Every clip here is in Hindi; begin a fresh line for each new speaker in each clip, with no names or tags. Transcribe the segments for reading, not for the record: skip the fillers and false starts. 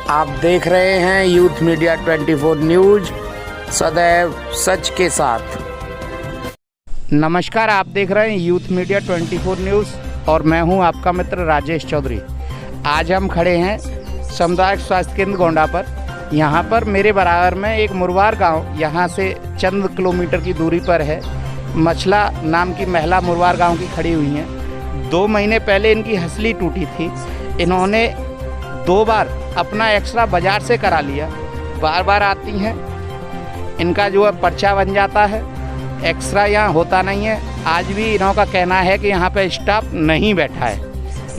आप देख रहे हैं यूथ मीडिया 24 न्यूज, सदैव सच के साथ। नमस्कार, आप देख रहे हैं यूथ मीडिया 24 न्यूज़ और मैं हूं आपका मित्र राजेश चौधरी। आज हम खड़े हैं सामुदायिक स्वास्थ्य केंद्र गोंडा पर। यहां पर मेरे बराबर में एक मुरवार गांव यहां से चंद किलोमीटर की दूरी पर है। मछला नाम की महिला मुरवार गांव की खड़ी हुई हैं। 2 महीने पहले इनकी हंसली टूटी थी। इन्होंने 2 बार अपना एक्सरा बाज़ार से करा लिया। बार बार आती हैं, इनका जो है पर्चा बन जाता है, एक्सरा यहाँ होता नहीं है। आज भी इन्हों का कहना है कि यहाँ पे स्टाफ नहीं बैठा है।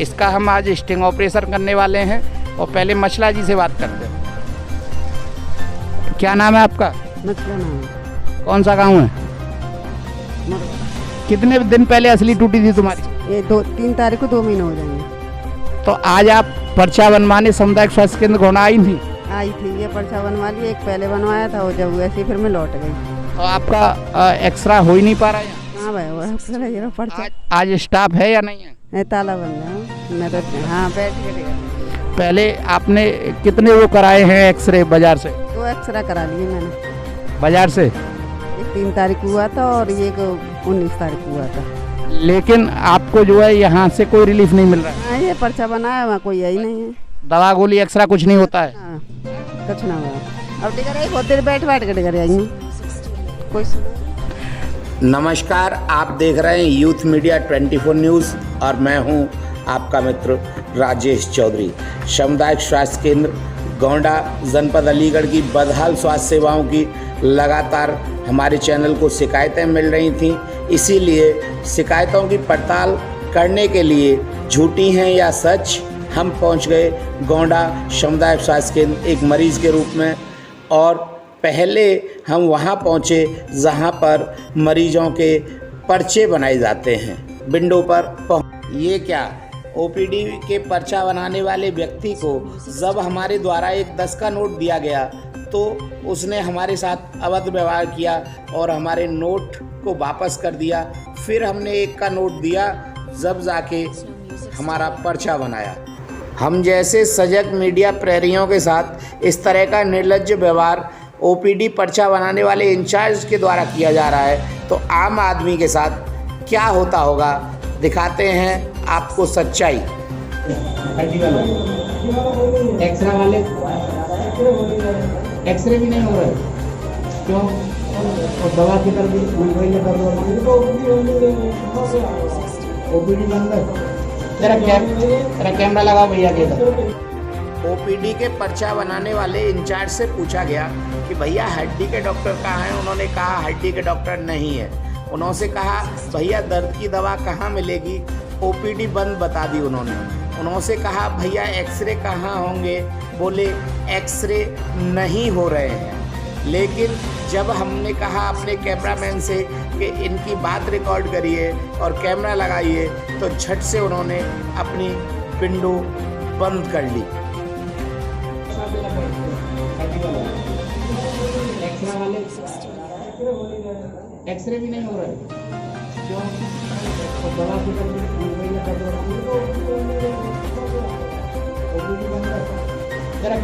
इसका हम आज स्टिंग ऑपरेशन करने वाले हैं और पहले मछला जी से बात करते हैं। क्या नाम है आपका?
मछला नाम है।
कौन सा गांव है? कितने दिन पहले असली टूटी थी तुम्हारी?
ये 3 तारीख को 2 महीने हो जाएंगे।
तो आज आप पर्चा बनवाने सामुदायिक स्वास्थ्य केंद्र गोंडा आई थी?
आई थी, ये पर्चा बनवा ली। एक पहले बनवाया था, वो जब वैसे फिर मैं लौट गई।
तो आपका एक्सरा हो ही नहीं पा रहा है?
हाँ भाई, वो पर्चा
आज स्टाफ है या नहीं है?
ताला बंद है। मैं तो हाँ बैठ के
पहले आपने कितने वो कराए हैं एक्सरे बाजार से?
2 एक्सरा करा लिए मैंने
बाजार से।
एक 3 तारीख को हुआ था और एक 19 तारीख को हुआ था।
लेकिन आपको जो है यहाँ से कोई रिलीफ नहीं मिल रहा है?
हाँ, ये पर्चा बनाया वहाँ कोई यही नहीं है।
दवा गोली एक्सरा कुछ नहीं होता है?
हाँ, कुछ ना हुआ। अब टिकर बहुत देर बैठ के टिकर आई कोई।
नमस्कार, आप देख रहे हैं यूथ मीडिया 24 न्यूज़ और मैं हूं आपका मित्र राजेश चौधरी। सामुदायिक स्वास्थ्य केंद्र गोंडा जनपद अलीगढ़ की बदहाल स्वास्थ्य सेवाओं की लगातार हमारे चैनल को शिकायतें मिल रही थीं। इसीलिए शिकायतों की पड़ताल करने के लिए झूठी हैं या सच, हम पहुंच गए गोंडा सामुदायिक स्वास्थ्य केंद्र एक मरीज़ के रूप में। और पहले हम वहां पहुंचे जहां पर मरीजों के पर्चे बनाए जाते हैं। विंडो पर ये क्या, ओपीडी के पर्चा बनाने वाले व्यक्ति को जब हमारे द्वारा एक 10 का नोट दिया गया तो उसने हमारे साथ अभद्र व्यवहार किया और हमारे नोट को वापस कर दिया। फिर हमने 1 का नोट दिया, जब जाके हमारा पर्चा बनाया। हम जैसे सजग मीडिया प्रहरियों के साथ इस तरह का निर्लज्ज व्यवहार ओपीडी पर्चा बनाने वाले इंचार्ज के द्वारा किया जा रहा है, तो आम आदमी के साथ क्या होता होगा, दिखाते हैं आपको सच्चाई। एक्सरे वाले एक्सरे भी नहीं हो रहे क्यों? और दवा की तरफ ओपीडी बंद है। तेरा कैमरा लगा भैया के इधर। ओपीडी के पर्चा बनाने वाले इंचार्ज से पूछा गया कि भैया हड्डी के डॉक्टर कहाँ हैं? उन्होंने कहा हड्डी के डॉक्टर नहीं है। उन्होंने कहा भैया दर्द की दवा कहाँ मिलेगी? ओपीडी बंद बता दी उन्होंने कहा भैया एक्सरे कहाँ होंगे? बोले एक्सरे नहीं हो रहे हैं। लेकिन जब हमने कहा अपने कैमरामैन से कि इनकी बात रिकॉर्ड करिए और कैमरा लगाइए, तो झट से उन्होंने अपनी विंडो बंद कर ली। एक्सरे भी नहीं हो रहा है क्यों? दवा की तेरा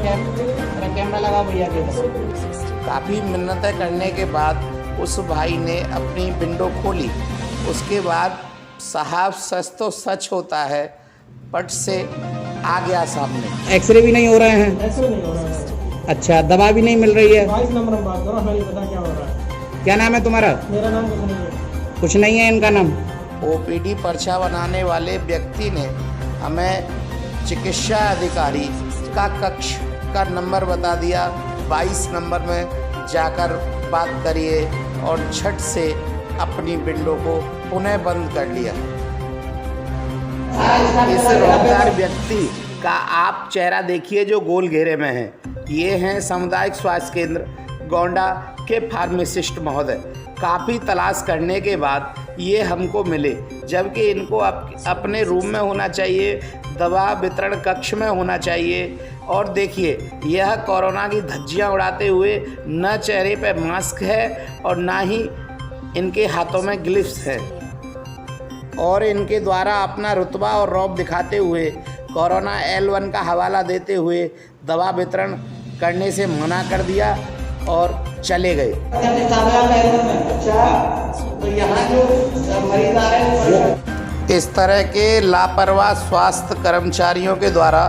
कैमरा लगा भैया के इधर। काफ़ी मिन्नतें करने के बाद उस भाई ने अपनी विंडो खोली। उसके बाद साहब सच तो सच होता है, पट से आ गया सामने। एक्सरे भी नहीं हो रहे हैं? एक्सरे नहीं हो रहा है। अच्छा, दवा भी नहीं मिल रही है? 22 नंबर में बात करो, हमें पता क्या हो रहा है। क्या नाम है तुम्हारा? मेरा नाम कुछ नहीं है। कुछ नहीं है इनका नाम? ओपीडी पर्चा बनाने वाले व्यक्ति ने हमें चिकित्सा अधिकारी का कक्ष का नंबर बता दिया। 22 नंबर में जाकर बात करिए और झट से अपनी विंडो को पुनः बंद कर लिया। इस रोजगार व्यक्ति का आप चेहरा देखिए जो गोल घेरे में है। ये हैं सामुदायिक स्वास्थ्य केंद्र गोंडा के फार्मासिस्ट महोदय। काफ़ी तलाश करने के बाद ये हमको मिले, जबकि इनको अपने रूम में होना चाहिए, दवा वितरण कक्ष में होना चाहिए। और देखिए, यह कोरोना की धज्जियां उड़ाते हुए न चेहरे पे मास्क है और ना ही इनके हाथों में ग्लव्स है, और इनके द्वारा अपना रुतबा और रौब दिखाते हुए कोरोना L1 का हवाला देते हुए दवा वितरण करने से मना कर दिया और चले गए। इस तरह के लापरवाह स्वास्थ्य कर्मचारियों के द्वारा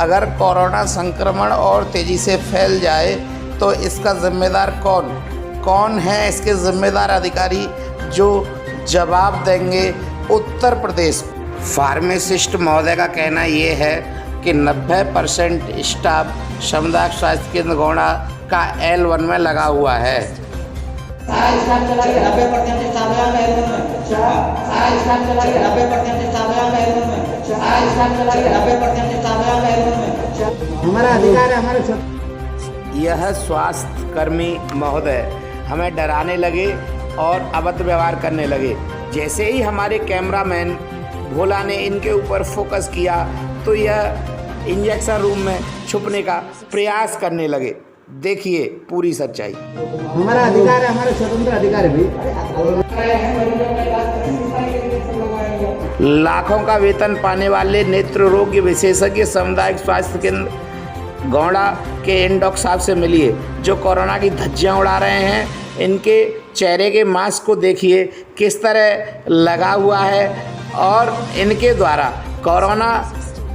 अगर कोरोना संक्रमण और तेज़ी से फैल जाए तो इसका जिम्मेदार कौन है? इसके जिम्मेदार अधिकारी जो जवाब देंगे उत्तर प्रदेश। फार्मासिस्ट महोदय का कहना ये है कि 90% स्टाफ सामुदायिक स्वास्थ्य केंद्र गोंडा का L1 में लगा हुआ है।
हमारा अधिकार है हमारे।
यह स्वास्थ्य कर्मी महोदय हमें डराने लगे और अभद्र व्यवहार करने लगे। जैसे ही हमारे कैमरामैन भोला ने इनके ऊपर फोकस किया तो यह इंजेक्शन रूम में छुपने का प्रयास करने लगे। देखिए पूरी सच्चाई।
हमारा अधिकार है, हमारे स्वतंत्र अधिकार है।
लाखों का वेतन पाने वाले नेत्र रोग विशेषज्ञ सामुदायिक स्वास्थ्य केंद्र गोंडा के इन डॉक्टर साहब से मिलिए जो कोरोना की धज्जियां उड़ा रहे हैं। इनके चेहरे के मास्क को देखिए किस तरह लगा हुआ है और इनके द्वारा कोरोना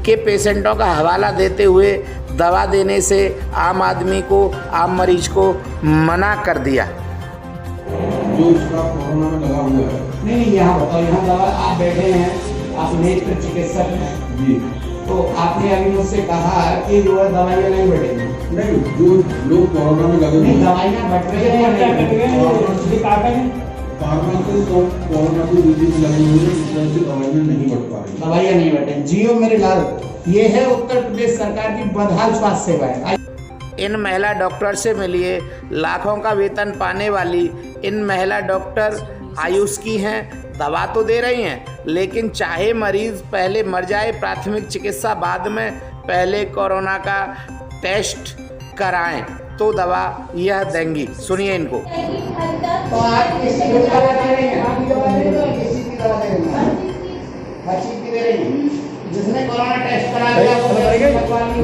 के पेशेंटों का हवाला देते हुए दवा देने से आम आदमी को, आम मरीज को मना कर दिया।
जो इसका कोरोना में लगा हुआ है।
नहीं यहाँ बताओ, यहाँ दवा आप बैठे हैं, आप नेत्र चिकित्सक हैं
जी,
तो आपने अभी मुझसे कहा कि जो है दवाइयाँ नहीं बैठेंगी।
नहीं, जो लोग कोरोना में लगे
नहीं, दवाइयाँ बैठ रही हैं,
फार्मासिस्ट तो कोरोना की ड्यूटी में लगे हुए हैं, इस तरह से दवाइयाँ नहीं बढ़ पा रही।
दवाइयाँ नहीं बैठेंगी। जियो मेरे लाल, ये है उत्तर प्रदेश सरकार की बदहाल स्वास्थ्य सेवाएं।
इन महिला डॉक्टर से मिलिए। लाखों का वेतन पाने वाली इन महिला डॉक्टर आयुष की हैं, दवा तो दे रही हैं, लेकिन चाहे मरीज पहले मर जाए, प्राथमिक चिकित्सा बाद में, पहले कोरोना का टेस्ट कराएं तो दवा यह देंगी। सुनिए इनको।
तो आप किसी को दवा दे रही हैं? आप दवा दे रही हैं? किसी की दवा दे रही हैं? हर चीज की दे रही हैं। जिसने कोरोना टेस्ट करा लिया वो भगवान की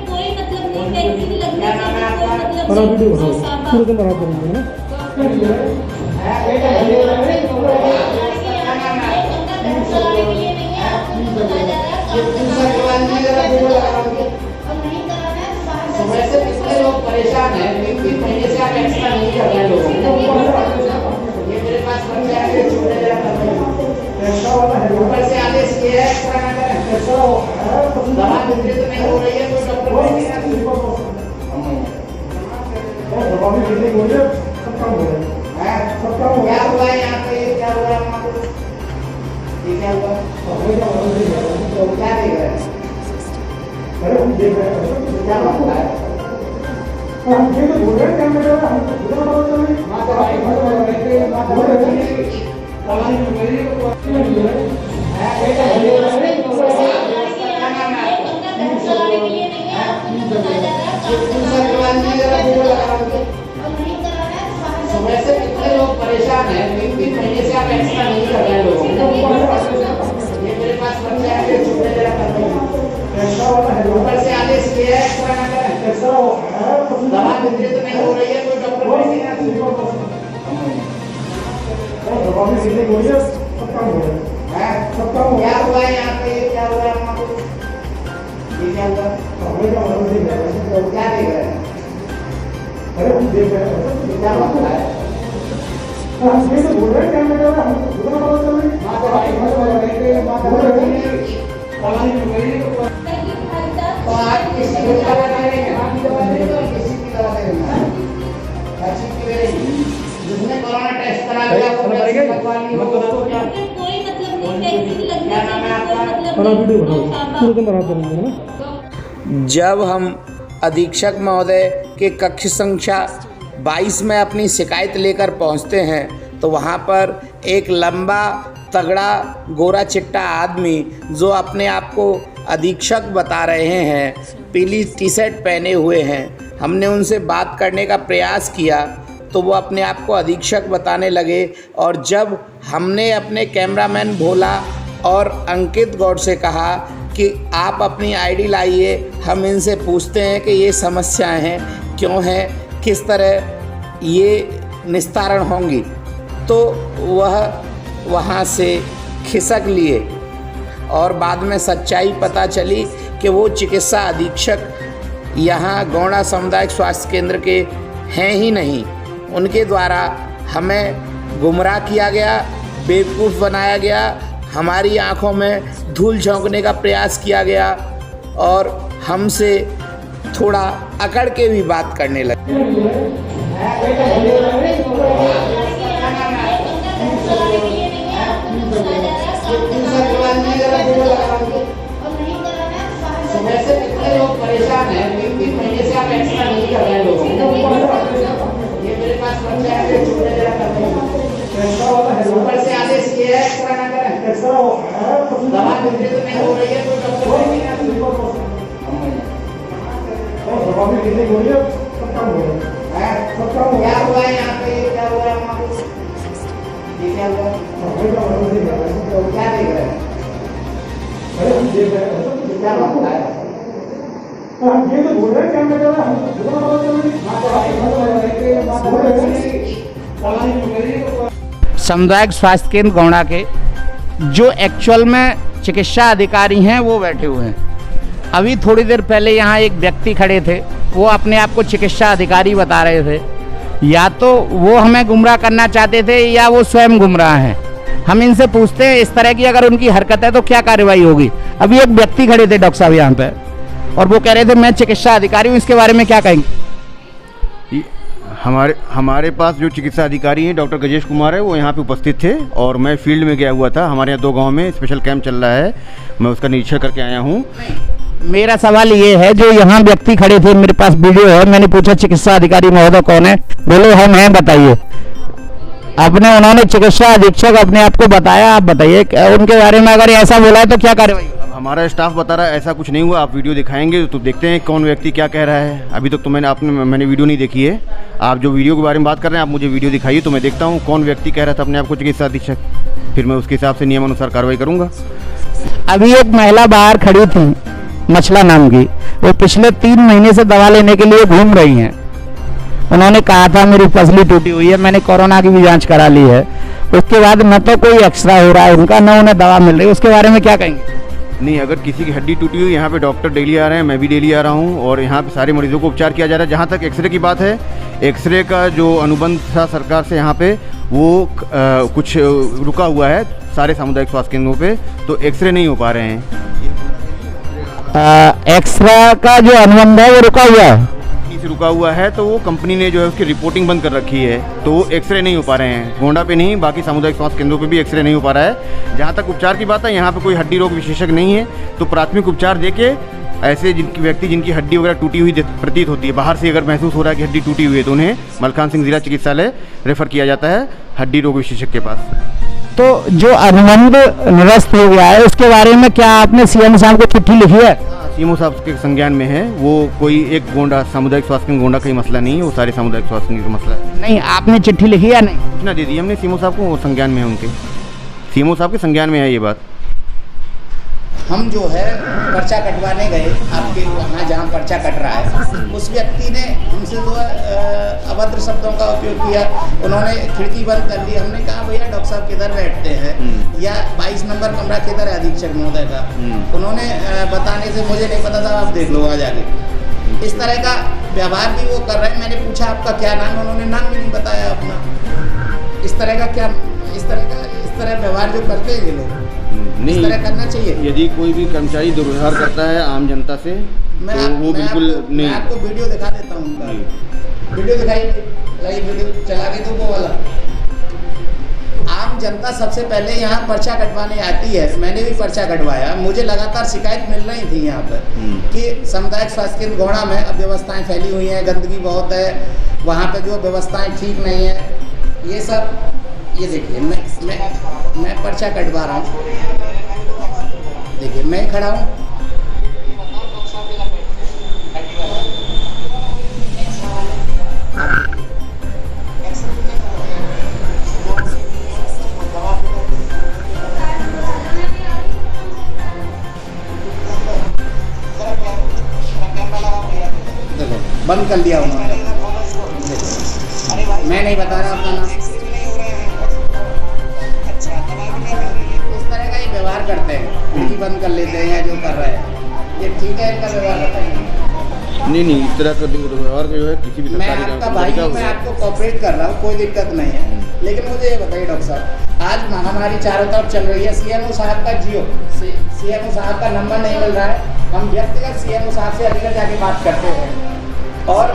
कोई मतलब नहीं, वैक्सीन लगने
क्या नाम है आपका? सुबह से कितने लोग परेशान हैं, 3 महीने से आप एक्स्ट्रा नहीं कर रहे लोगों को। ये मेरे पास बच्चे आके छोड़े जरा कर रहे हैं। ऊपर से आदेश ये है एक्स्ट्रा ना करें। दवा वितरित नहीं हो रही है, कोई डॉक्टर नहीं है। क्या हुआ है यहाँ पे? क्या हुआ है? ये क्या हुआ? क्या देख रहे हैं? क्या होता है? सुबह से कितने लोग परेशान हैं, 3 महीने से आप एक्स्ट्रा नहीं कर रहे लोगों को। ये मेरे पास बच्चे आके छोड़े जरा कर रहे हैं। ऊपर से आदेश ये है एक्स्ट्रा ना करें। दवा वितरित नहीं हो रही है, कोई डॉक्टर नहीं है। क्या हुआ है यहाँ पे? क्या हुआ है? ये क्या हुआ? क्या देख रहे हैं? क्या होता है? तो आप किसी को दवा दे रहे हैं? आप दवा दे रहे हैं? किसी की दवा दे रहे हैं? हर चीज की दे रही हैं। जिसने कोरोना टेस्ट करा लिया वो भगवान की
कोई मतलब नहीं, वैक्सीन लगने
क्या नाम है आपका?
जब हम अधीक्षक महोदय के कक्ष संख्या 22 में अपनी शिकायत लेकर पहुंचते हैं तो वहां पर एक लंबा तगड़ा गोरा चिट्टा आदमी जो अपने आप को अधीक्षक बता रहे हैं, पीली टी शर्ट पहने हुए हैं। हमने उनसे बात करने का प्रयास किया तो वो अपने आप को अधीक्षक बताने लगे और जब हमने अपने कैमरामैन भोला और अंकित गौड़ से कहा कि आप अपनी आईडी लाइए, हम इनसे पूछते हैं कि ये समस्याएं हैं, क्यों हैं, किस तरह ये निस्तारण होंगी। तो वह वहाँ से खिसक लिए और बाद में सच्चाई पता चली कि वो चिकित्सा अधीक्षक यहाँ गौड़ा सामुदायिक स्वास्थ्य केंद्र के हैं ही नहीं। उनके द्वारा हमें गुमराह किया गया, बेवकूफ़ बनाया गया, हमारी आंखों में धूल झोंकने का प्रयास किया गया और हमसे थोड़ा अकड़ के भी बात करने लगे।
वैसे कितने लोग परेशान हैं, 3 महीने से आप एक्स्ट्रा नहीं कर रहे हैं लोगों को। ये मेरे पास बच्चा है जो छोटे जरा कर रहे हैं, ऊपर से आदेश किया है एक्स्ट्रा ना करें। दवा दूसरे तो नहीं हो रही है तो डॉक्टर नहीं है। क्या हुआ है यहाँ पे, क्या हुआ है वहाँ पे, ये क्या हुआ, क्या देख रहे हैं, क्या बात है? हम ये तो बोल रहे हैं क्या मैं कर रहा हूँ,
सामुदायिक स्वास्थ्य केंद्र गौड़ा के जो एक्चुअल में चिकित्सा अधिकारी हैं वो बैठे हुए हैं। अभी थोड़ी देर पहले यहाँ एक व्यक्ति खड़े थे, वो अपने आप को चिकित्सा अधिकारी बता रहे थे। या तो वो हमें गुमराह करना चाहते थे या वो स्वयं गुमराह हैं। हम इनसे पूछते हैं इस तरह की अगर उनकी हरकत है तो क्या कार्रवाई होगी। अभी एक व्यक्ति खड़े थे डॉक्टर साहब यहाँ पे और वो कह रहे थे मैं चिकित्सा अधिकारी हूँ, इसके बारे में क्या कहेंगे?
हमारे पास जो चिकित्सा अधिकारी हैं डॉक्टर गजेश कुमार है, वो यहाँ पे उपस्थित थे और मैं फील्ड में गया हुआ था। हमारे यहाँ 2 गांव में स्पेशल कैंप चल रहा है, मैं उसका निरीक्षण करके आया हूँ।
मेरा सवाल ये है, जो यहाँ व्यक्ति खड़े थे, मेरे पास वीडियो है, मैंने पूछा चिकित्सा अधिकारी महोदय कौन है, बोले हम हैं, बताइए। अपने उन्होंने चिकित्सा अधीक्षक अपने आप को बताया, आप बताइए उनके बारे में अगर ऐसा बोला है तो क्या कार्रवाई?
हमारा स्टाफ बता रहा है ऐसा कुछ नहीं हुआ, आप वीडियो दिखाएंगे तो देखते हैं कौन व्यक्ति क्या कह रहा है। अभी तक तो मैंने वीडियो नहीं देखी है। आप जो वीडियो के बारे में बात कर रहे हैं आप मुझे वीडियो दिखाइए तो मैं देखता हूँ कौन व्यक्ति कह रहा था अपने आप को चिकित्सा अधीक्षक, फिर मैं उसके हिसाब से नियमानुसार कार्रवाई करूँगा।
अभी एक महिला बाहर खड़ी थी मछला नाम की, वो पिछले 3 महीने से दवा लेने के लिए घूम रही हैं। उन्होंने कहा था मेरी पसली टूटी हुई है, मैंने कोरोना की भी जांच करा ली है, उसके बाद न तो कोई एक्सरा हो रहा है उनका, न उन्हें दवा मिल रही है, उसके बारे में क्या कहेंगे?
नहीं, अगर किसी की हड्डी टूटी हुई, यहाँ पे डॉक्टर डेली आ रहे हैं, मैं भी डेली आ रहा हूँ और यहाँ पे सारे मरीजों को उपचार किया जा रहा है। जहाँ तक एक्सरे की बात है, एक्सरे का जो अनुबंध था सरकार से यहाँ पे वो कुछ रुका हुआ है सारे सामुदायिक स्वास्थ्य केंद्रों पे, तो एक्सरे नहीं हो पा रहे हैं।
एक्सरे का जो अनुबंध है वो रुका हुआ है,
रुका हुआ है तो वो कंपनी ने जो है उसकी रिपोर्टिंग बंद कर रखी है, तो वो एक्सरे नहीं हो पा रहे हैं। गोंडा पे नहीं, बाकी सामुदायिक स्वास्थ्य केंद्रों पे भी एक्सरे नहीं हो पा रहा है। जहाँ तक उपचार की बात है, यहाँ पे कोई हड्डी रोग विशेषज्ञ नहीं है, तो प्राथमिक उपचार देके ऐसे जिनकी हड्डी वगैरह टूटी हुई प्रतीत होती है, बाहर से अगर महसूस हो रहा है कि हड्डी टूटी हुई है, तो उन्हें मलखान सिंह जिला चिकित्सालय रेफर किया जाता है हड्डी रोग विशेषज्ञ के पास।
तो जो अनुबंध निरस्त हो गया है उसके बारे में क्या आपने सीएम साहब को चिट्ठी लिखी है?
सीएमओ साहब के संज्ञान में है, वो कोई एक गोंडा सामुदायिक स्वास्थ्य केंद्र गोंडा का ही मसला नहीं है, वो सारे सामुदायिक स्वास्थ्य केंद्र का मसला है।
नहीं, आपने चिट्ठी लिखी या नहीं?
सूचना दे दी हमने सीएमओ साहब को, वो संज्ञान में है, उनके सीएमओ साहब के संज्ञान में है ये बात।
हम जो है पर्चा कटवाने गए आपके वहाँ जहाँ पर्चा कट रहा है, उस व्यक्ति ने हमसे जो अभद्र शब्दों का उपयोग किया। उन्होंने खिड़की बंद कर ली। हमने कहा भैया डॉक्टर साहब किधर बैठते हैं या 22 नंबर कमरा किधर है अधीक्षक महोदय का। उन्होंने बताने से मुझे नहीं पता था, आप देख लो आ जाके। इस तरह का व्यवहार भी वो कर रहे हैं। मैंने पूछा आपका क्या नाम है, उन्होंने नाम भी नहीं बताया अपना। इस तरह व्यवहार जो करते हैं ये लोग, इस तरह करना चाहिए।
यदि कोई भी कर्मचारी दुर्व्यवहार करता है आम जनता से तो वो बिल्कुल नहीं।
मैं आपको वीडियो दिखा देता हूँ उनका। वीडियो दिखाइए, वीडियो चला के दो वो वाला। आम जनता सबसे पहले यहाँ पर्चा कटवाने आती है। मैंने भी पर्चा कटवाया। मुझे लगातार शिकायत मिल रही थी यहाँ पर कि सामुदायिक स्वास्थ्य केंद्र गौड़ा में अव्यवस्थाएँ फैली हुई हैं, गंदगी बहुत है, वहाँ पे जो व्यवस्थाएँ ठीक नहीं है। ये सब ये देखिए, मैं पर्चा कटवा रहा हूँ। देखिए मैं खड़ा हूँ।
बंद कर दिया उन्होंने। मैं नहीं बता रहा अपना नाम। इस तरह का ये व्यवहार करते हैं, खिड़की बंद कर लेते हैं या जो कर रहे हैं, ये ठीक है इनका व्यवहार? बताइए।
नहीं, इस तरह का व्यवहार जो है किसी भी
मैं आपका भाई हूँ, मैं आपको कोऑपरेट कर रहा हूँ, कोई दिक्कत नहीं है। लेकिन मुझे ये बताइए डॉक्टर साहब, आज महामारी चारों तरफ चल रही है, सीएमओ साहब का सीएमओ साहब का नंबर नहीं मिल रहा है। हम व्यक्तिगत सीएमओ साहब से अलीगढ़ जाके बात करते हैं, और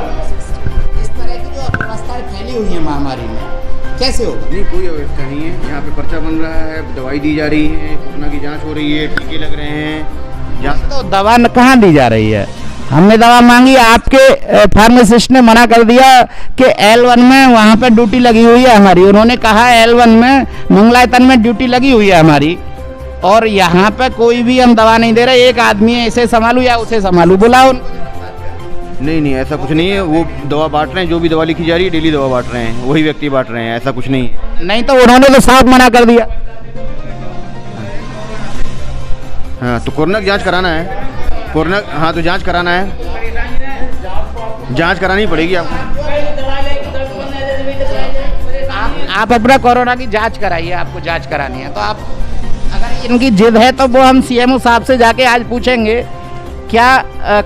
इस तरह की जो अव्यवस्थाएं फैली हुई है महामारी में, कैसे होगा?
नहीं, कोई व्यवस्था नहीं है। यहाँ पे पर्चा बन रहा है, दवाई दी जा रही है, कोरोना की जाँच हो रही है, टीके लग रहे हैं। जहाँ
तो दवा कहाँ दी जा रही है? हमने दवा मांगी, आपके फार्मासिस्ट ने मना कर दिया कि L1 में वहाँ पे ड्यूटी लगी हुई है हमारी। उन्होंने कहा L1 में मंगलायतन में ड्यूटी लगी हुई है हमारी, और यहाँ पे कोई भी हम दवा नहीं दे रहे। एक आदमी है, इसे संभालू या उसे संभालू, बुलाओ उनको।
नहीं, ऐसा कुछ नहीं है। वो दवा बांट रहे हैं, जो भी दवा लिखी जा रही है डेली दवा बांट रहे हैं, वही व्यक्ति बांट रहे हैं, ऐसा कुछ नहीं है।
नहीं तो उन्होंने तो साफ मना कर दिया।
हाँ, तो कोरोना की जाँच कराना है। कोरोना, हाँ, तो जांच कराना है, जांच करानी पड़ेगी आपको।
आप अपना कोरोना की जांच कराइए, आपको जांच करानी है तो आप, अगर इनकी जिद है तो वो हम सीएमओ साहब से जाके आज पूछेंगे क्या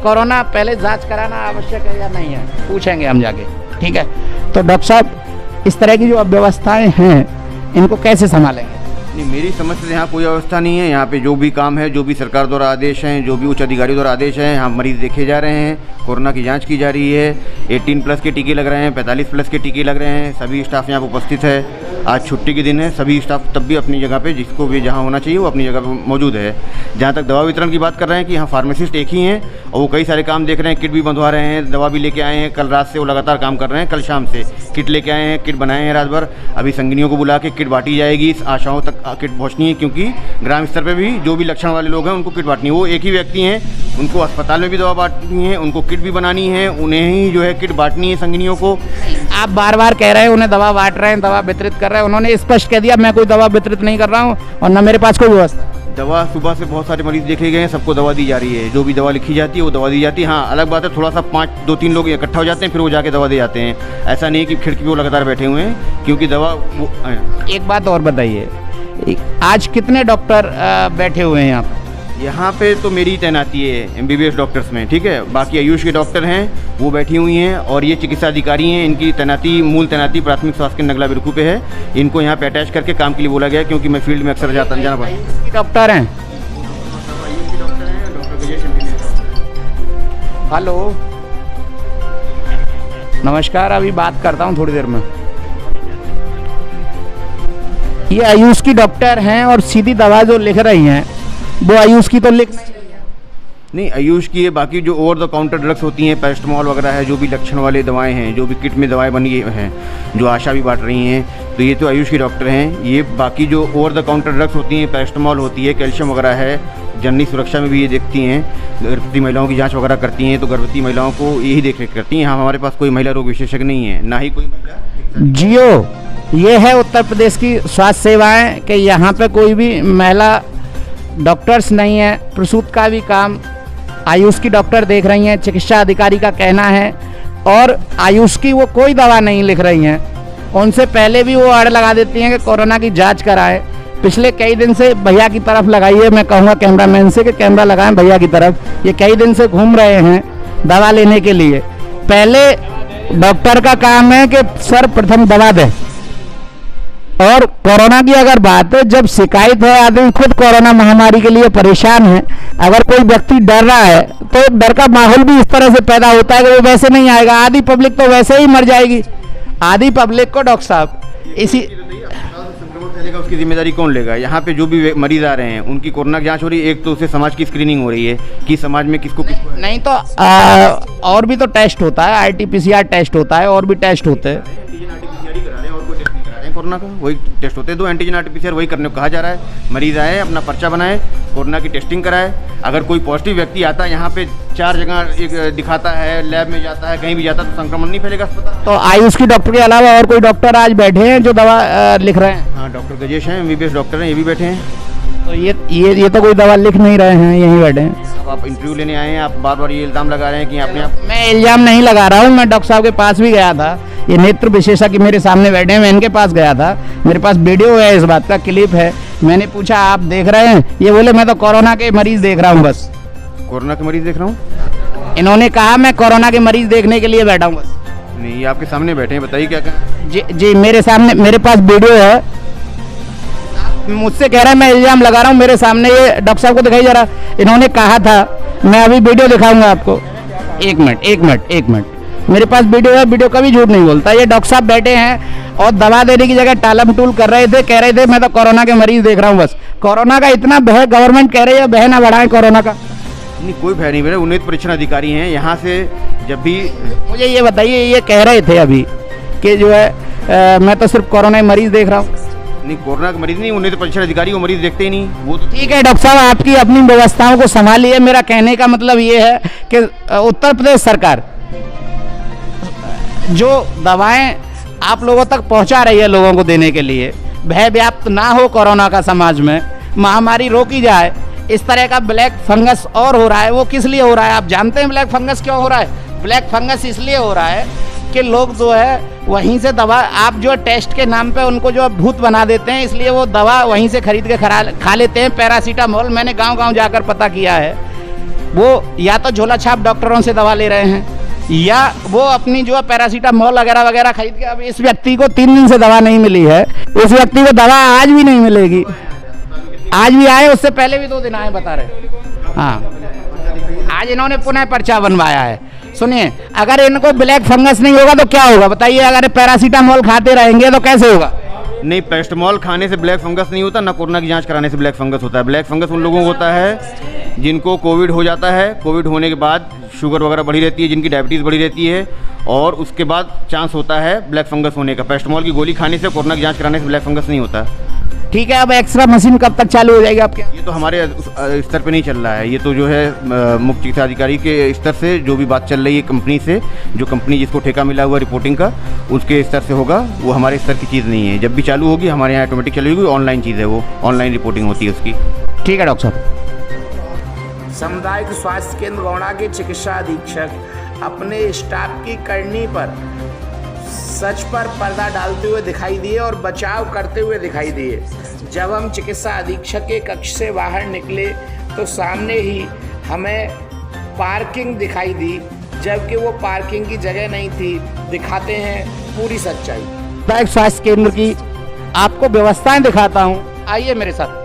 कोरोना पहले जांच कराना आवश्यक है या नहीं है, पूछेंगे हम जाके। ठीक है, तो डॉक्टर साहब इस तरह की जो अव्यवस्थाएं हैं इनको कैसे संभालेंगे?
नहीं, मेरी समझ से यहाँ कोई व्यवस्था नहीं है। यहाँ पे जो भी काम है, जो भी सरकार द्वारा आदेश हैं, जो भी उच्च अधिकारियों द्वारा आदेश हैं, यहाँ मरीज़ देखे जा रहे हैं, कोरोना की जांच की जा रही है, 18+ के टीके लग रहे हैं, 45+ के टीके लग रहे हैं, सभी स्टाफ यहाँ पर उपस्थित है। आज छुट्टी के दिन है, सभी स्टाफ तब भी अपनी जगह पे, जिसको भी जहाँ होना चाहिए वो अपनी जगह पे मौजूद है। जहाँ तक दवा वितरण की बात कर रहे हैं कि यहाँ फार्मासिस्ट एक ही हैं और वो कई सारे काम देख रहे हैं, किट भी बंधवा रहे हैं, दवा भी लेके आए हैं। कल रात से वो लगातार काम कर रहे हैं, कल शाम से किट लेके आए हैं, किट बनाए हैं रात भर। अभी संगिनियों को बुला के किट बांटी जाएगी, आशाओं तक किट पहुँचनी है, क्योंकि ग्राम स्तर पे भी जो भी लक्षण वाले लोग हैं उनको किट बांटनी है। वो एक ही व्यक्ति हैं, उनको अस्पताल में भी दवा बांटनी है, उनको किट भी बनानी है, उन्हें ही जो है किट बांटनी है संगिनियों को।
आप बार बार कह रहे हैं उन्हें दवा बांट रहे हैं, दवा वितरित कर रहे हैं। उन्होंने स्पष्ट कह दिया मैं कोई दवा वितरित नहीं कर रहा हूँ और न मेरे पास कोई व्यवस्था।
दवा सुबह से बहुत सारे मरीज देखे गए हैं, सबको दवा दी जा रही है। जो भी दवा लिखी जाती है वो दवा दी जाती है। हाँ, अलग बात है, थोड़ा सा 2-3 लोग इकट्ठा हो जाते हैं, फिर वो जाके दवा दे जाते हैं। ऐसा नहीं कि खिड़की पे वो लगातार बैठे हुए हैं, क्योंकि दवा वो।
एक बात और बताइए, आज कितने डॉक्टर बैठे हुए हैं यहाँ पर?
यहाँ पे तो मेरी तैनाती है MBBS डॉक्टर्स में, ठीक है। बाकी आयुष के डॉक्टर हैं, वो बैठी हुई हैं, और ये चिकित्सा अधिकारी हैं, इनकी तैनाती, मूल तैनाती प्राथमिक स्वास्थ्य केंद्र नगला बिरकू पे है। इनको यहाँ पे अटैच करके काम के लिए बोला गया, क्योंकि मैं फील्ड में अक्सर जाना पड़ता है।
डॉक्टर हैं? हेलो, नमस्कार, अभी बात करता हूँ थोड़ी देर में। ये आयुष की डॉक्टर हैं और सीधी दवा जो लिख रही हैं वो आयुष की तो लिख
नहीं, आयुष की है। बाकी जो ओवर द काउंटर ड्रग्स होती हैं, पैरास्टामोल वगैरह है, जो भी लक्षण वाले दवाएं हैं, जो भी किट में दवाएं बनी हैं, जो आशा भी बांट रही हैं, तो ये तो आयुष की डॉक्टर हैं। ये बाकी जो ओवर द काउंटर ड्रग्स होती हैं, पैरास्टामोल होती है, कैल्शियम वगैरह है, जननी सुरक्षा में भी ये देखती हैं, गर्भवती महिलाओं की जाँच वगैरह करती हैं, तो गर्भवती महिलाओं को यही देख रेख करती हैं। हमारे पास कोई महिला रोग विशेषज्ञ नहीं है, ना ही कोई महिला।
जियो, ये है उत्तर प्रदेश की स्वास्थ्य सेवाएं कि यहाँ पे कोई भी महिला डॉक्टर्स नहीं है। प्रसूत का भी काम आयुष की डॉक्टर देख रही हैं, चिकित्सा अधिकारी का कहना है। और आयुष की वो कोई दवा नहीं लिख रही हैं, उनसे पहले भी वो आड़ लगा देती हैं कि कोरोना की जांच कराएं। पिछले कई दिन से भैया की तरफ लगाई है, मैं कहूँगा कैमरामैन से कि कैमरा लगाएं भैया की तरफ। ये कई दिन से घूम रहे हैं दवा लेने के लिए। पहले डॉक्टर का काम है कि सर प्रथम दवा दें। और कोरोना की अगर बात है, जब शिकायत है, आदमी खुद कोरोना महामारी के लिए परेशान है, अगर कोई व्यक्ति डर रहा है तो डर का माहौल भी इस तरह से पैदा होता है कि वो वैसे नहीं आएगा। आधी पब्लिक तो वैसे ही मर जाएगी। आधी पब्लिक को डॉक्टर साहब इसी
उसकी जिम्मेदारी कौन लेगा? यहाँ पे जो भी मरीज आ रहे हैं उनकी कोरोना की जांच हो रही है। एक तो उससे समाज की स्क्रीनिंग हो रही है कि समाज में किसको
नहीं तो और भी तो टेस्ट होता है, RT-PCR टेस्ट होता है, और भी टेस्ट होते हैं।
कोरोना का वही टेस्ट होते हैं, 2 एंटीजन RT-PCR वही करने को कहा जा रहा है। मरीज आए, अपना पर्चा बनाए, कोरोना की टेस्टिंग कराए। अगर कोई पॉजिटिव व्यक्ति आता है, यहाँ पे 4 जगह एक दिखाता है, लैब में जाता है, कहीं भी जाता है, तो संक्रमण नहीं फैलेगा अस्पताल।
तो आयुष की डॉक्टर के अलावा और कोई डॉक्टर आज बैठे हैं जो दवा लिख रहे हैं?
हाँ, डॉक्टर गजेश हैं, MBBS डॉक्टर हैं, ये भी बैठे हैं।
तो ये तो कोई दवा लिख नहीं रहे हैं, यहीं बैठे हैं।
अब आप आप इंटरव्यू लेने आए हैं, आप बार बार ये इल्ज़ाम लगा रहे हैं कि अपने आप।
मैं इल्ज़ाम नहीं लगा रहा हूँ, मैं डॉक्टर साहब के पास भी गया था, ये नेत्र विशेषज्ञ मेरे सामने बैठे हैं, मैं इनके पास गया था, मेरे पास वीडियो है, इस बात का क्लिप है। मैंने पूछा आप देख रहे हैं, ये बोले मैं तो कोरोना के मरीज देख रहा हूँ बस।
कोरोना के मरीज़ देख रहा हूँ?
इन्होंने कहा मैं कोरोना के मरीज देखने के लिए बैठा हूँ बस।
नहीं, ये आपके सामने बैठे हैं, बताइए क्या कहें।
जी जी, मेरे सामने, मेरे पास वीडियो है, मुझसे कह रहा है मैं इल्ज़ाम लगा रहा हूँ, मेरे सामने ये डॉक्टर साहब को दिखाई जा रहा। इन्होंने कहा था, मैं अभी वीडियो दिखाऊंगा आपको, एक मिनट, मेरे पास वीडियो है, वीडियो कभी झूठ नहीं बोलता। ये डॉक्टर साहब बैठे हैं और दवा देने की जगह टालम टूल कर रहे थे, कह रहे थे मैं तो कोरोना के मरीज देख रहा हूँ बस। कोरोना का इतना भय गवर्नमेंट कह रही है, भय ना बढ़ाएं कोरोना का।
नहीं, कोई भय नहीं, मेरे उन्नत परीक्षण अधिकारी हैं यहाँ से। जब भी
मुझे ये बताइए, ये कह रहे थे अभी कि जो है मैं तो सिर्फ कोरोना के मरीज देख रहा हूँ।
नहीं, कोरोना के मरीज नहीं, उन्नत परीक्षण अधिकारी वो मरीज देखते ही नहीं, वो तो
ठीक है डॉक्टर साहब, आपकी अपनी व्यवस्थाओं को संभालिए। मेरा कहने का मतलब ये है कि उत्तर प्रदेश सरकार जो दवाएं आप लोगों तक पहुंचा रही है लोगों को देने के लिए, भय व्याप्त ना हो कोरोना का समाज में, महामारी रोकी जाए। इस तरह का ब्लैक फंगस और हो रहा है, वो किस लिए हो रहा है आप जानते हैं? ब्लैक फंगस क्यों हो रहा है? ब्लैक फंगस इसलिए हो रहा है कि लोग जो है वहीं से दवा, आप जो टेस्ट के नाम पे उनको जो भूत बना देते हैं, इसलिए वो दवा वहीं से खरीद के खा लेते हैं। पैरासीटामोल, मैंने गांव-गांव जाकर पता किया है, वो या तो झोला छाप डॉक्टरों से दवा ले रहे हैं, या वो अपनी जो पैरासीटामोल वगैरह वगैरह खरीद के। अब इस व्यक्ति को 3 दिन से दवा नहीं मिली है, इस व्यक्ति को दवा आज भी नहीं मिलेगी। आज भी आए, उससे पहले भी 2 दिन आए बता रहे। हाँ, आज इन्होंने पुनः पर्चा बनवाया है। सुनिए, अगर इनको ब्लैक फंगस नहीं होगा तो क्या होगा बताइए? अगर पैरासीटामोल खाते रहेंगे तो कैसे होगा?
नहीं, पैरासीटामोल खाने से ब्लैक फंगस नहीं होता, ना कोरोना की जांच कराने से ब्लैक फंगस होता है। ब्लैक फंगस उन लोगों को होता है जिनको कोविड हो जाता है, कोविड होने के बाद शुगर वगैरह बढ़ी रहती है, जिनकी डायबिटीज़ बढ़ी रहती है, और उसके बाद चांस होता है ब्लैक फंगस होने का। पैरासीटामोल की गोली खाने से, कोरोना की जांच कराने से ब्लैक फंगस नहीं होता।
ठीक है, अब एक्स्ट्रा मशीन कब तक चालू हो जाएगी आपके?
ये तो हमारे स्तर पे नहीं चल रहा है, ये तो जो है मुख्य चिकित्सा अधिकारी के स्तर से जो भी बात चल रही है कंपनी से, जो कंपनी जिसको ठेका मिला हुआ रिपोर्टिंग का, उसके स्तर से होगा। वो हमारे स्तर की चीज़ नहीं है। जब भी चालू होगी हमारे यहाँ ऑटोमेटिक चलेगी, ऑनलाइन चीज़ है, वो ऑनलाइन रिपोर्टिंग होती है उसकी।
ठीक है डॉक्टर साहब।
सामुदायिक स्वास्थ्य केंद्र गौड़ा के चिकित्सा अधीक्षक अपने स्टाफ की करनी पर सच पर पर्दा डालते हुए दिखाई दिए और बचाव करते हुए दिखाई दिए। जब हम चिकित्सा अधीक्षक के कक्ष से बाहर निकले तो सामने ही हमें पार्किंग दिखाई दी, जबकि वो पार्किंग की जगह नहीं थी। दिखाते हैं पूरी सच्चाई।
सामुदायिक स्वास्थ्य केंद्र की आपको व्यवस्थाएं दिखाता हूं, आइए मेरे साथ।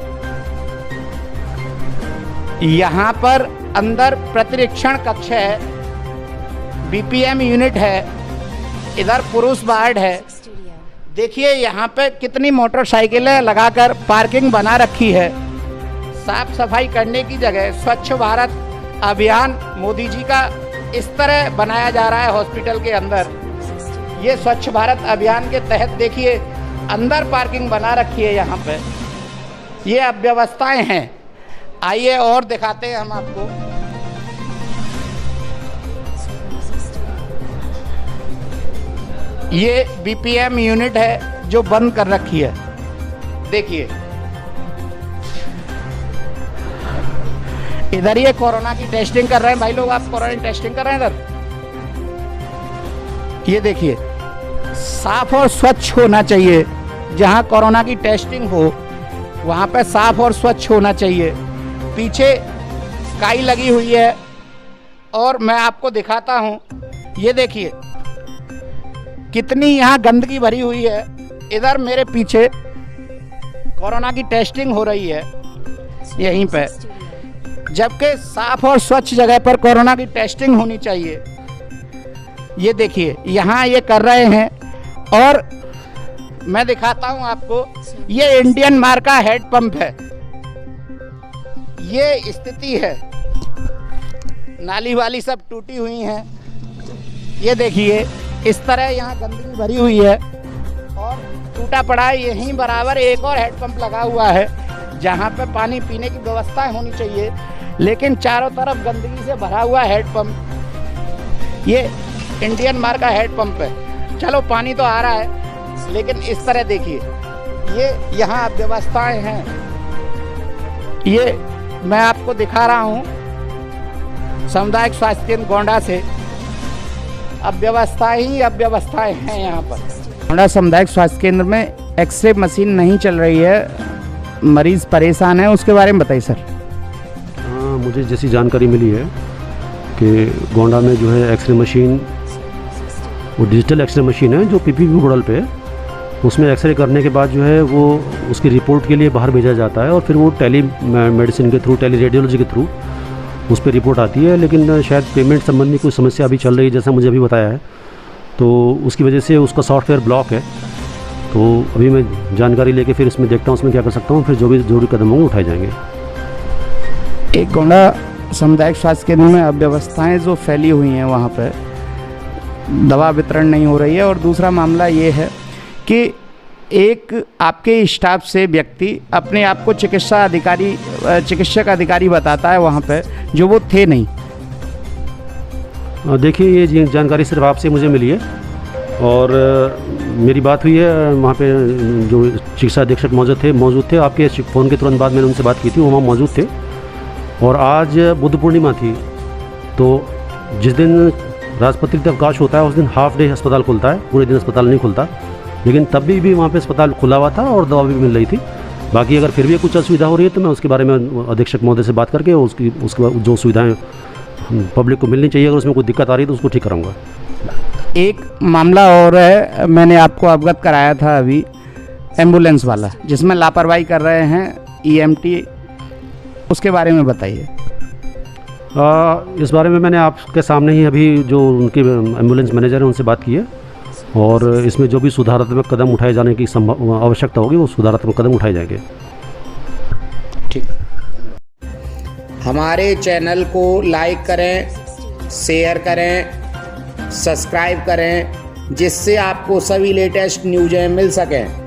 यहाँ पर अंदर प्रतिरक्षण कक्ष है, बीपीएम यूनिट है, इधर पुरुष वार्ड है। देखिए यहाँ पे कितनी मोटरसाइकिलें लगाकर पार्किंग बना रखी है। साफ सफाई करने की जगह स्वच्छ भारत अभियान मोदी जी का इस तरह बनाया जा रहा है हॉस्पिटल के अंदर। ये स्वच्छ भारत अभियान के तहत देखिए अंदर पार्किंग बना रखी है यहाँ पे। ये अव्यवस्थाएं हैं, आइए और दिखाते हैं हम आपको। ये बीपीएम यूनिट है जो बंद कर रखी है। देखिए इधर ये कोरोना की टेस्टिंग कर रहे हैं भाई लोग, आप कोरोना की टेस्टिंग कर रहे हैं इधर। ये देखिए साफ और स्वच्छ होना चाहिए, जहां कोरोना की टेस्टिंग हो वहां पे साफ और स्वच्छ होना चाहिए। पीछे काई लगी हुई है और मैं आपको दिखाता हूं, ये देखिए कितनी यहाँ गंदगी भरी हुई है। इधर मेरे पीछे कोरोना की टेस्टिंग हो रही है यहीं पे, जबकि साफ और स्वच्छ जगह पर कोरोना की टेस्टिंग होनी चाहिए। ये देखिए यहाँ ये कर रहे हैं। और मैं दिखाता हूँ आपको, ये इंडियन मार्क का हेड पंप है। ये स्थिति है, नाली वाली सब टूटी हुई हैं। ये देखिए इस तरह यहाँ गंदगी भरी हुई है और टूटा पड़ा है। यहीं बराबर एक और हेड पंप लगा हुआ है जहाँ पे पानी पीने की व्यवस्था होनी चाहिए, लेकिन चारों तरफ गंदगी से भरा हुआ हेड पंप। ये इंडियन मार्क का हेड पंप है। चलो पानी तो आ रहा है, लेकिन इस तरह देखिए ये यहाँ व्यवस्थाएं हैं। ये मैं आपको दिखा रहा हूँ, सामुदायिक स्वास्थ्य केंद्र गोंडा से। अव्यवस्था ही अव्यवस्थाएं हैं यहाँ पर। गोंडा सामुदायिक स्वास्थ्य केंद्र में एक्सरे मशीन नहीं चल रही है, मरीज़ परेशान है, उसके बारे में बताइए सर।
हाँ, मुझे जैसी जानकारी मिली है कि गोंडा में जो है एक्सरे मशीन, वो डिजिटल एक्सरे मशीन है जो पीपीपी मॉडल पे है। उसमें एक्सरे करने के बाद जो है वो उसकी रिपोर्ट के लिए बाहर भेजा जाता है और फिर वो टेली मेडिसिन के थ्रू, टेली रेडियोलॉजी के थ्रू उस पर रिपोर्ट आती है। लेकिन शायद पेमेंट संबंधी कोई समस्या अभी चल रही है, जैसा मुझे अभी बताया है, तो उसकी वजह से उसका सॉफ्टवेयर ब्लॉक है। तो अभी मैं जानकारी लेके फिर इसमें देखता हूँ उसमें क्या कर सकता हूँ, फिर जो भी जरूरी कदम होंगे उठाए जाएंगे।
एक गोंडा सामुदायिक स्वास्थ्य केंद्र में अव्यवस्थाएं जो फैली हुई हैं, वहाँ पर दवा वितरण नहीं हो रही है, और दूसरा मामला ये है कि एक आपके स्टाफ से व्यक्ति अपने आप को चिकित्सक अधिकारी बताता है वहाँ पर, जो वो थे नहीं।
देखिए, ये जानकारी सिर्फ आपसे मुझे मिली है और मेरी बात हुई है वहाँ पे जो चिकित्सा अधीक्षक मौजूद थे। आपके फ़ोन के तुरंत बाद मैंने उनसे बात की थी, वो वहाँ मौजूद थे। और आज बुद्ध पूर्णिमा थी, तो जिस दिन राजपत्रित अवकाश होता है उस दिन हाफ डे अस्पताल खुलता है, पूरे दिन अस्पताल नहीं खुलता। लेकिन तब भी वहाँ पे अस्पताल खुला हुआ था और दवा भी मिल रही थी। बाकी अगर फिर भी कुछ असुविधा हो रही है तो मैं उसके बारे में अधीक्षक महोदय से बात करके उसकी जो सुविधाएँ पब्लिक को मिलनी चाहिए, अगर उसमें कोई दिक्कत आ रही है तो उसको ठीक कराऊंगा।
एक मामला और है, मैंने आपको अवगत कराया था अभी, एम्बुलेंस वाला जिसमें लापरवाही कर रहे हैं EMT, उसके बारे में बताइए।
इस बारे में मैंने आपके सामने ही अभी जो उनके एम्बुलेंस मैनेजर हैं उनसे बात की है, और इसमें जो भी सुधारात्मक कदम उठाए जाने की आवश्यकता होगी वो सुधारात्मक कदम उठाए जाएंगे।
ठीक। हमारे चैनल को लाइक करें, शेयर करें, सब्सक्राइब करें, जिससे आपको सभी लेटेस्ट न्यूज़ें मिल सकें।